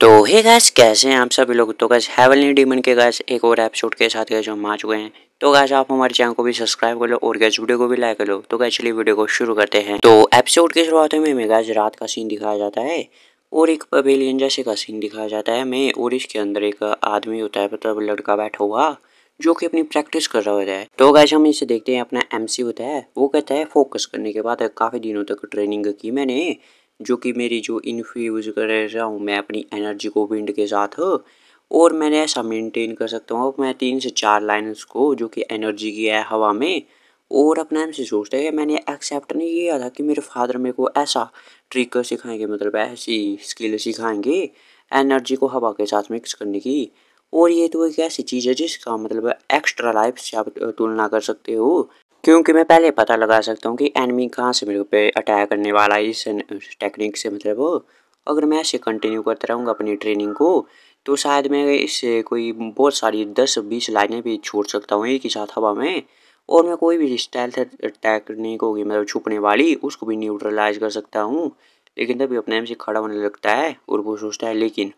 तो hey guys, कैसे हैं आप सभी लोग। तो गाइस हेवनली डीमन के गाइस एक और एपिसोड के साथ गाइस हम आ चुके हैं। तो गाइस आप हमारे चैनल को भी सब्सक्राइब कर लो और गाइस वीडियो को भी लाइक कर लो। तो गाइस चलिए वीडियो को शुरू करते हैं। तो एपिसोड की शुरुआत में हमें गाइस रात का सीन दिखाया जाता है और एक पवेलियन जैसे का सीन दिखाया जाता है हमें, और इसके अंदर एक आदमी होता है, मतलब लड़का बैठा हुआ जो कि अपनी प्रैक्टिस कर रहा होता है। तो गाइस हम इसे देखते हैं, अपना एमसी होता है, वो कहता है फोकस करने के बाद काफ़ी दिनों तक ट्रेनिंग की मैंने, जो कि मेरी जो इन्फ्यूज़ कर रहा हूँ मैं अपनी एनर्जी को विंड के साथ, और मैंने ऐसा मेंटेन कर सकता हूँ मैं 3 से 4 लाइन्स को जो कि एनर्जी की है हवा में। और अपने आप से सोचता है कि मैंने एक्सेप्ट नहीं किया था कि मेरे फादर मेरे को ऐसा ट्रिक सिखाएंगे, मतलब ऐसी स्किल सिखाएंगे एनर्जी को हवा के साथ मिक्स करने की। और ये तो एक ऐसी चीज़ है जिसका मतलब एक्स्ट्रा लाइफ से आप तुलना कर सकते हो, क्योंकि मैं पहले पता लगा सकता हूँ कि एनिमी कहाँ से मेरे पे अटैक करने वाला है इस टेक्निक से। मतलब अगर मैं ऐसे कंटिन्यू करता रहूँगा अपनी ट्रेनिंग को, तो शायद मैं इससे कोई बहुत सारी 10-20 लाइनें भी छोड़ सकता हूँ एक ही साथ हवा में, और मैं कोई भी स्टेल्थ टेक्निक होगी मतलब छुपने वाली उसको भी न्यूट्रलाइज कर सकता हूँ। लेकिन तभी अपने आप से खड़ा होने लगता है और वो सोचता है लेकिन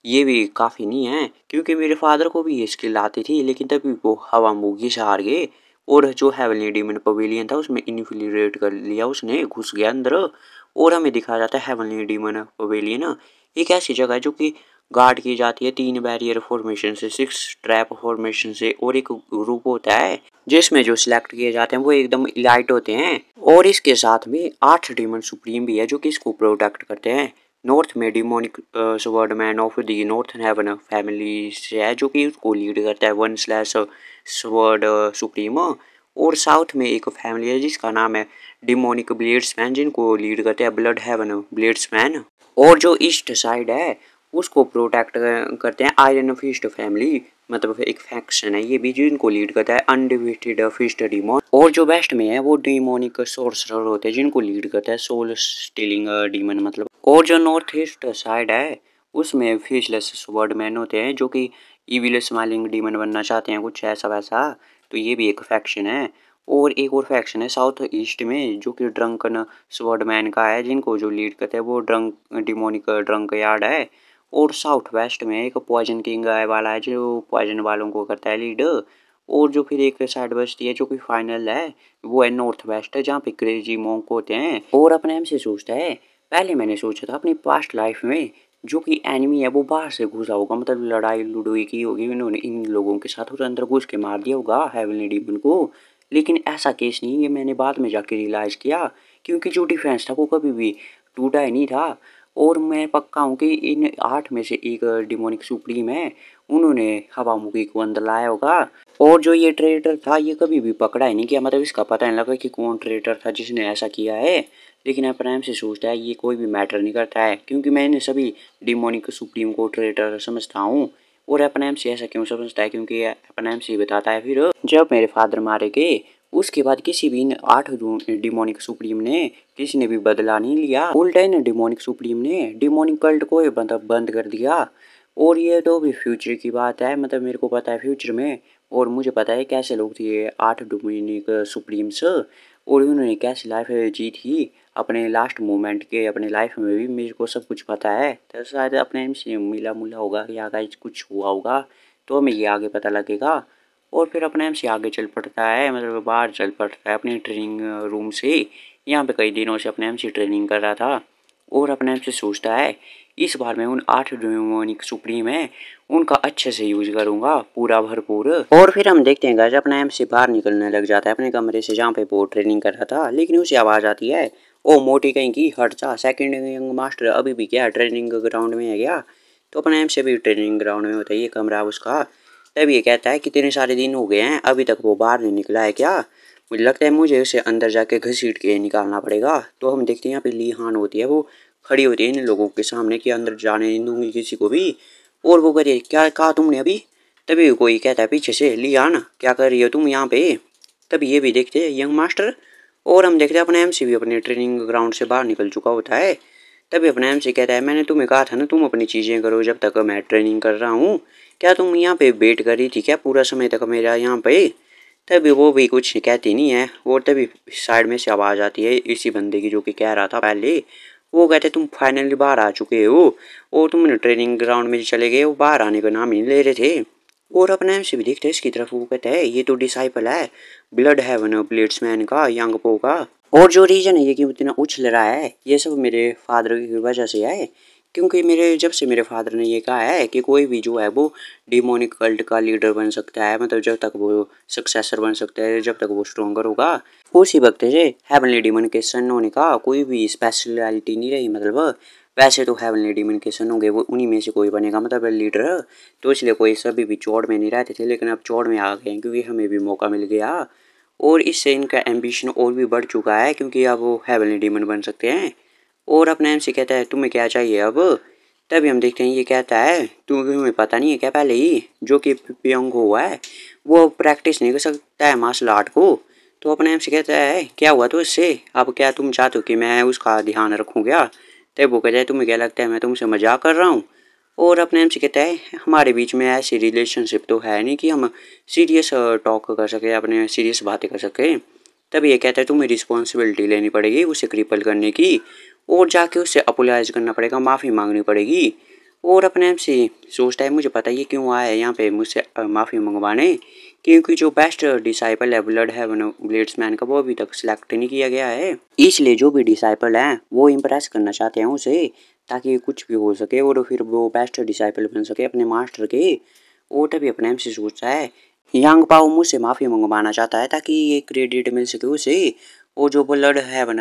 ये भी काफ़ी नहीं है, क्योंकि मेरे फादर को भी ये स्किल आती थी लेकिन तभी वो हवा मूगी से हार गए। और जो हेवनली डीमन पवेलियन था उसमें इन्फिल्ट्रेट कर लिया उसने, घुस गया अंदर। और हमें दिखाया जाता है हेवनली डीमन पवेलियन एक ऐसी जगह है जो कि गार्ड की जाती है 3 बैरियर फॉर्मेशन से, 6 ट्रैप फॉर्मेशन से, और एक ग्रुप होता है जिसमें जो सिलेक्ट किए जाते हैं वो एकदम इलाइट होते हैं। और इसके साथ में 8 डीमन सुप्रीम भी है जो कि इसको प्रोटेक्ट करते हैं। नॉर्थ में demonic sword man of the northern heaven family से है जो कि उसको लीड करता है 1/ स्वॉर्ड सुप्रीम। और साउथ में एक फैमिली है जिसका नाम है डिमोनिक ब्लेड्समैन, जिनको लीड करते हैं ब्लड हेवन ब्लेड्समैन। और जो ईस्ट साइड है उसको प्रोटेक्ट करते हैं आयरन फिस्ट फैमिली, मतलब एक फैक्शन है ये भी, जिनको लीड करता है अनडिविटेड फिस्ट डीमन। और जो वेस्ट में है वो डिमोनिक सोर्सरर होते हैं जिनको लीड करता है सोल स्टीलिंग डीमन मतलब। और जो नॉर्थ ईस्ट साइड है उसमें फेसलेस स्वॉर्डमैन होते हैं जो कि इविल स्माइलिंग डीमन बनना चाहते हैं, कुछ ऐसा वैसा। तो ये भी एक फैक्शन है। और एक और फैक्शन है साउथ ईस्ट में जो कि ड्रंकन स्वॉर्डमैन का है, जिनको जो लीड करते हैं वो डिमोनिक ड्रंक यार्ड है। और साउथ वेस्ट में एक पॉइजन किंग वाला है जो पॉइजन वालों को करता है लीड। और जो फिर एक साइड बचती है जो कि फाइनल है वो है नॉर्थ वेस्ट, जहाँ पे क्रेजी मॉन्क होते हैं। और अपने हम से सोचता है पहले मैंने सोचा था अपनी पास्ट लाइफ में जो कि एनिमी है वो बाहर से घुसा होगा, मतलब लड़ाई लुड़ाई की होगी इन्होंने इन लोगों के साथ और अंदर घुस के मार दिया होगा हेवनली डीमन को। लेकिन ऐसा केस नहीं, ये मैंने बाद में जाके रियलाइज़ किया, क्योंकि जो डिफेंस था वो कभी भी टूटा ही नहीं था। और मैं पक्का हूँ कि इन 8 में से एक डिमोनिक सुप्रीम है, उन्होंने हवा मुखी को अंदर लाया होगा। और जो ये ट्रेटर था ये कभी भी पकड़ा ही नहीं किया, मतलब इसका पता नहीं लगा कि कौन ट्रेटर था जिसने ऐसा किया है। लेकिन अपने से सोचता है ये कोई भी मैटर नहीं करता है, क्योंकि मैंने सभी डिमोनिक सुप्रीम को ट्रेटर समझता हूँ। और अपने से ऐसा क्यों समझता है, क्योंकि अपने से बताता है फिर जब मेरे फादर मारे गए उसके बाद किसी भी 8 डिमोनिक सुप्रीम ने किसी ने भी बदला नहीं लिया। उल्टा इन डिमोनिक सुप्रीम ने डिमोनिक कल्ट को मतलब बंद कर दिया। और ये तो भी फ्यूचर की बात है, मतलब मेरे को पता है फ्यूचर में, और मुझे पता है कैसे लोग थे ये 8 डिमोनिक सुप्रीम्स, और उन्होंने कैसी लाइफ जी थी अपने लास्ट मोमेंट के अपने लाइफ में भी मेरे को सब कुछ पता है। तो शायद अपने से मिला मुला होगा कि आगे कुछ हुआ होगा तो हमें ये आगे पता लगेगा। और फिर अपने से आगे चल पड़ता है, मतलब बाहर चल पड़ता है अपने ट्रेनिंग रूम से। यहाँ पे कई दिनों से अपने से ट्रेनिंग कर रहा था और अपने से सोचता है इस बार मैं उन 8 डिमोनिक सुप्रीम है उनका अच्छे से यूज करूंगा पूरा भरपूर। और फिर हम देखते हैं गाइस अपने एम से बाहर निकलने लग जाता है अपने कमरे से जहाँ पे वो ट्रेनिंग कर रहा था, लेकिन उसे आवाज़ आती है ओ मोटी कहीं की हट जा, सेकंड यंग मास्टर अभी भी क्या ट्रेनिंग ग्राउंड में है क्या। तो अपने एम से भी ट्रेनिंग ग्राउंड में होता है ये कमरा उसका। तब ये कहता है कितने सारे दिन हो गए हैं अभी तक वो बाहर नहीं निकला है क्या, मुझे लगता है मुझे उसे अंदर जाके घसीट के निकालना पड़ेगा। तो हम देखते हैं यहाँ पे ली हान होती है, वो खड़ी होती है इन लोगों के सामने कि अंदर जाने नहीं दूंगी किसी को भी। और वो करिए क्या कहा तुमने अभी, तभी कोई कहता है पीछे से ली हान क्या कर रही हो तुम यहाँ पे। तभी ये भी देखते हैं यंग मास्टर, और हम देखते हैं अपने एमसी भी अपने ट्रेनिंग ग्राउंड से बाहर निकल चुका होता है। तभी अपने एमसी कहता है मैंने तुम्हें कहा था ना तुम अपनी चीज़ें करो जब तक मैं ट्रेनिंग कर रहा हूँ, क्या तुम यहाँ पे वेट कर रही थी क्या पूरा समय तक मेरा यहाँ पे। तभी वो भी कुछ कहती नहीं है। और तभी साइड में से आवाज़ आती है इसी बंदे की जो कि कह रहा था पहले, वो कहते तुम फाइनली बाहर आ चुके हो और तुमने ट्रेनिंग ग्राउंड में चले गए, वो बाहर आने का नाम ही नहीं ले रहे थे। और अपने से भी देखते इसकी तरफ, वो कहता है ये तो डिसाइपल है ब्लड हेवन ब्लेड्समैन का, यांग पो का। और जो रीजन है ये कि इतना उछल रहा है ये सब मेरे फादर की वजह से है, क्योंकि जब से मेरे फादर ने ये कहा है कि कोई भी जो है वो डिमोनिक कल्ट का लीडर बन सकता है, मतलब जब तक वो सक्सेसर बन सकता है, जब तक वो स्ट्रोंगर होगा। उसी वक्त से हेवनली डीमन के सन होने का कोई भी स्पेशलिटी नहीं रही, मतलब वैसे तो हेवनली डीमन के सन होंगे वो उन्हीं में से कोई बनेगा मतलब लीडर, तो इसलिए कोई सभी भी चौड़ में नहीं रहते थे, लेकिन अब चौड़ में आ गए क्योंकि हमें भी मौका मिल गया और इससे इनका एम्बिशन और भी बढ़ चुका है क्योंकि अब वो हेवनली डीमन बन सकते हैं। और अपने एम से कहता है तुम्हें क्या चाहिए अब। तभी हम देखते हैं ये कहता है तुम्हें पता नहीं है क्या, पहले ही जो कि पियोंग हुआ है वो प्रैक्टिस नहीं कर सकता है मार्शल आर्ट को। तो अपने एम से कहता है क्या हुआ तो इससे, अब क्या तुम चाहते हो कि मैं उसका ध्यान रखूँ क्या। तब वो कहता है तुम्हें क्या लगता है मैं तुमसे मजाक कर रहा हूँ। और अपने एम से कहता है हमारे बीच में ऐसी रिलेशनशिप तो है नहीं कि हम सीरियस टॉक कर सकें, अपने सीरियस बातें कर सकें। तब ये कहता है तुम्हें रिस्पॉन्सिबिलिटी लेनी पड़ेगी उसे क्रिपल करने की और जाके उससे अपोलाइज करना पड़ेगा, माफ़ी मांगनी पड़ेगी। और अपने आप से सोचता है मुझे पता ये क्यों आया है यहाँ पे मुझसे माफ़ी मंगवाने, क्योंकि जो बेस्ट डिसाइपल है ब्लड हेवन ब्लेड्समैन का वो अभी तक सिलेक्ट नहीं किया गया है, इसलिए जो भी डिसाइपल हैं वो इम्प्रेस करना चाहते हैं उसे ताकि कुछ भी हो सके और फिर वो बेस्ट डिसाइपल बन सके अपने मास्टर के। और तभी अपने आप से सोचता है यांग पाओ मुझसे माफ़ी मंगवाना चाहता है ताकि ये क्रेडिट मिल सके उसे, और जो ब्लड हेवन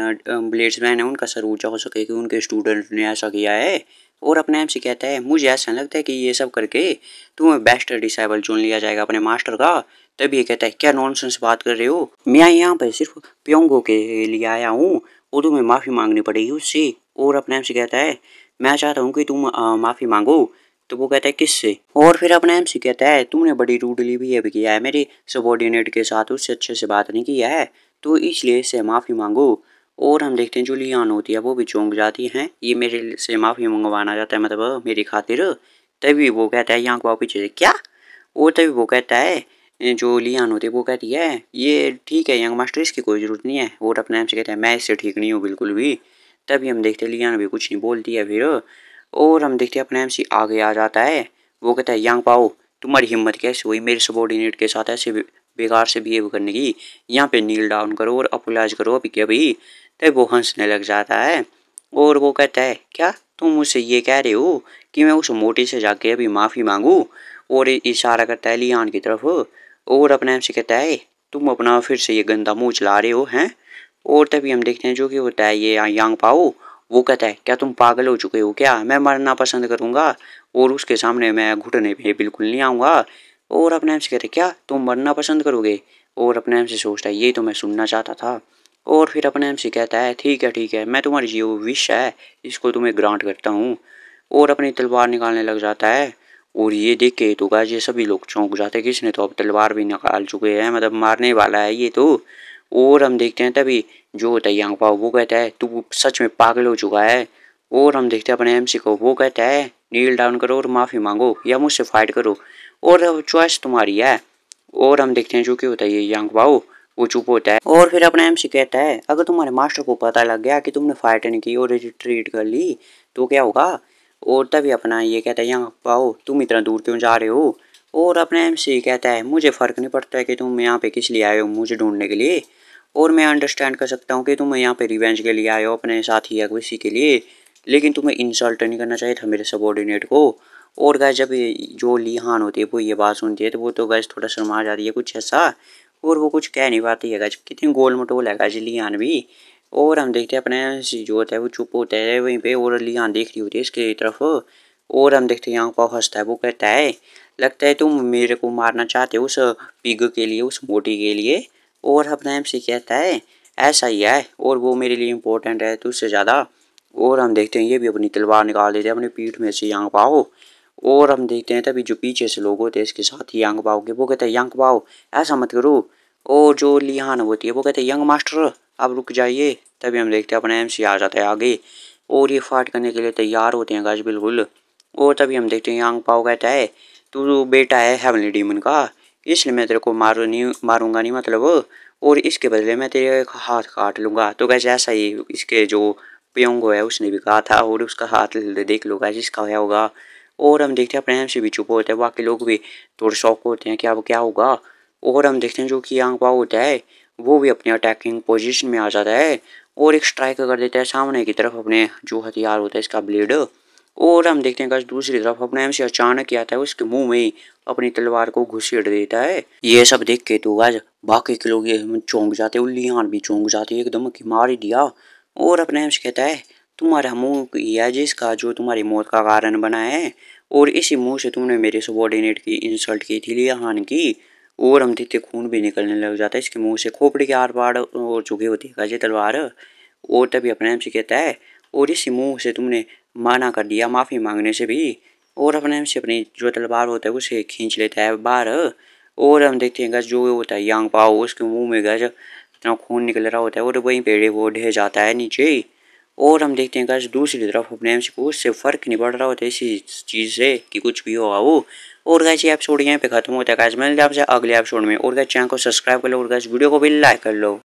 ब्लेड्समैन है उनका सर ऊंचा हो सके कि उनके स्टूडेंट ने ऐसा किया है। और अपने आप से कहता है मुझे ऐसा लगता है कि ये सब करके तुम्हें बेस्ट डिसाइबल चुन लिया जाएगा अपने मास्टर का। तभी ये कहता है क्या नॉनसेंस बात कर रहे हो, मैं यहाँ पर सिर्फ प्योंगो के लिए आया हूँ और तुम्हें माफ़ी मांगनी पड़ेगी उससे। और अपने आप से कहता है मैं चाहता हूँ कि तुम माफ़ी मांगो। तो वो कहता है किससे। और फिर अपने एम से कहता है तुमने बड़ी रूडली बिहेव किया है मेरे सबॉर्डिनेट के साथ, उससे अच्छे से बात नहीं किया है तो इसलिए इससे माफ़ी मांगो। और हम देखते हैं जो लियान होती है वो भी चौंक जाती हैं, ये मेरे से माफ़ी मंगवाना चाहता है मतलब मेरी खातिर। तभी वो कहता है यहाँ को पीछे से क्या। और तभी वो कहता है जो लियान होती है वो कहती है ये ठीक है यंग मास्टर इसकी कोई ज़रूरत नहीं है। और अपने एम से कहता है मैं इससे ठीक नहीं हूँ बिल्कुल भी। तभी हम देखते हैं लियान भी कुछ नहीं बोलती है फिर। और हम देखते हैं अपने एमसी आगे आ जाता है, वो कहता है यांग पाओ तुम्हारी हिम्मत कैसे हुई मेरे सबॉर्डिनेट के साथ ऐसे बेकार से बिहेव करने की, यहाँ पे नील डाउन करो और अपोलाइज करो अभी के अभी। तब वो हंसने लग जाता है और वो कहता है क्या तुम मुझसे ये कह रहे हो कि मैं उस मोटी से जाके अभी माफ़ी मांगूँ। और इशारा करता है लियान की तरफ। और अपने एमसी कहता है तुम अपना फिर से ये गंदा मुँह चला रहे हो हैं। और तभी हम देखते हैं जो कि होता है ये यांग पाओ, वो कहता है क्या तुम पागल हो चुके हो क्या, मैं मरना पसंद करूँगा और उसके सामने मैं घुटने पे बिल्कुल नहीं आऊँगा। और अपने आप से कहते क्या तुम मरना पसंद करोगे। और अपने आप से सोचता है ये तो मैं सुनना चाहता था। और फिर अपने आप से कहता है ठीक है मैं तुम्हारी जो विश है इसको तुम्हें ग्रांट करता हूँ। और अपनी तलवार निकालने लग जाता है और ये देख के तो गाज ये सभी लोग चौंक जाते हैं कि इसने तो अब तलवार भी निकाल चुके हैं, मतलब मारने वाला है ये तो। और हम देखते हैं तभी जो होता है यांग पाओ वो कहता है तू सच में पागल हो चुका है। और हम देखते हैं अपने एमसी को, वो कहता है नील डाउन करो और माफ़ी मांगो या मुझसे फाइट करो और अब चॉइस तुम्हारी है। और हम देखते हैं जो कि होता है ये यांग पाओ वो चुप होता है। और फिर अपना एमसी कहता है अगर तुम्हारे मास्टर को पता लग गया कि तुमने फाइट नहीं की और रिट्रीट कर ली तो क्या होगा। और तभी अपना ये कहता है यांग पाओ तुम इतना दूर क्यों जा रहे हो। और अपना एमसी कहता है मुझे फ़र्क नहीं पड़ता है कि तुम यहाँ पे किस लिए आए हो मुझे ढूंढने के लिए, और मैं अंडरस्टैंड कर सकता हूँ कि तुम यहाँ पे रिवेंज के लिए आए हो अपने साथी या किसी के लिए, लेकिन तुम्हें इंसल्ट नहीं करना चाहिए था मेरे सबॉर्डिनेट को। और गाइस जब जो लिहान होती है वो ये बात सुनती है तो वो तो गाइस थोड़ा शर्मा जाती है कुछ ऐसा, और वो कुछ कह नहीं पाती है गाइस, कितनी गोल मटोल है गाइस लिहान भी। और हम देखते हैं अपने जो होता है वो चुप होता है वहीं पे और लिहान देख रही होती है इसके तरफ। और हम देखते हैं यहाँ पर हंसता है, वो कहता है लगता है तुम मेरे को मारना चाहते हो उस पिग के लिए उस मोटी के लिए। और अपना एमसी कहता है ऐसा ही है और वो मेरे लिए इम्पोर्टेंट है तो उससे ज़्यादा। और हम देखते हैं ये भी अपनी तलवार निकाल देते हैं अपनी पीठ में से यांग पाओ। और हम देखते हैं तभी जो पीछे से लोग होते हैं इसके साथ ही यांग पाओ के, वो कहते हैं यांग पाओ ऐसा मत करो। और जो लिहान होती है वो कहते हैं यंग मास्टर आप रुक जाइए। तभी हम देखते हैं अपना एमसी आ जाता है आगे और ये फाइट करने के लिए तैयार होते हैं गाइस बिल्कुल। और तभी हम देखते हैं यांग पाओ कहता है तू बेटा है हेवनली डीमन का इसलिए मैं तेरे को मारूंगा नहीं मतलब, और इसके बदले मैं तेरे एक हाथ काट लूँगा। तो कैसे ऐसा ही इसके जो प्योंगो है उसने भी कहा था, और उसका हाथ देख लो गाइस इसका क्या होगा। और हम देखते हैं अपने एमसी भी चुप होते हैं, बाकी लोग भी थोड़े शौक होते हैं कि अब क्या होगा। और हम देखते हैं जो कि यांग पाओ होता है वो भी अपने अटैकिंग पोजीशन में आ जाता है और एक स्ट्राइक कर देता है सामने की तरफ अपने जो हथियार होता है इसका ब्लेड। और हम देखते हैं गाइस दूसरी तरफ अपना एमसी अचानक ही आता है, उसके मुंह में ही अपनी तलवार को घुसेड़ देता है। ये सब देख के तो गाइस बाकी के लोग ये चौंक जाते, उल्लियान भी चौंक जाती है एकदम कि मार ही दिया। और अपने एमसी कहता है तुम्हारा मुंह यह जिसका जो तुम्हारी मौत का कारण बना है, और इसी मुंह से तुमने मेरे सबॉर्डिनेट की इंसल्ट की थी लियाहान की। और हम देखते खून भी निकलने लग जाता है इसके मुंह से, खोपड़ी के आर पार हो चुकी होती है गाइस तलवार। और तभी अपने एमसी कहता है और इसी मुंह से तुमने मना कर दिया माफ़ी मांगने से भी। और अपने एमसी अपनी जो तलवार होता है उसे खींच लेता है बाहर। और हम देखते हैं गज जो होता है यांग पाओ उसके मुंह में गज इतना खून निकल रहा होता है और वहीं पे वो ढह जाता है नीचे। और हम देखते हैं गज दूसरी तरफ अपने एमसी को उससे फ़र्क नहीं पड़ रहा होता इसी चीज़ से कि कुछ भी होगा वो। और गैस ये एपिसोड यहाँ पे खत्म होता है गैस, मिलते हैं आपसे अगले एपिसोड में। और गैस चैनल को सब्सक्राइब कर लो और गैस वीडियो को भी लाइक कर लो।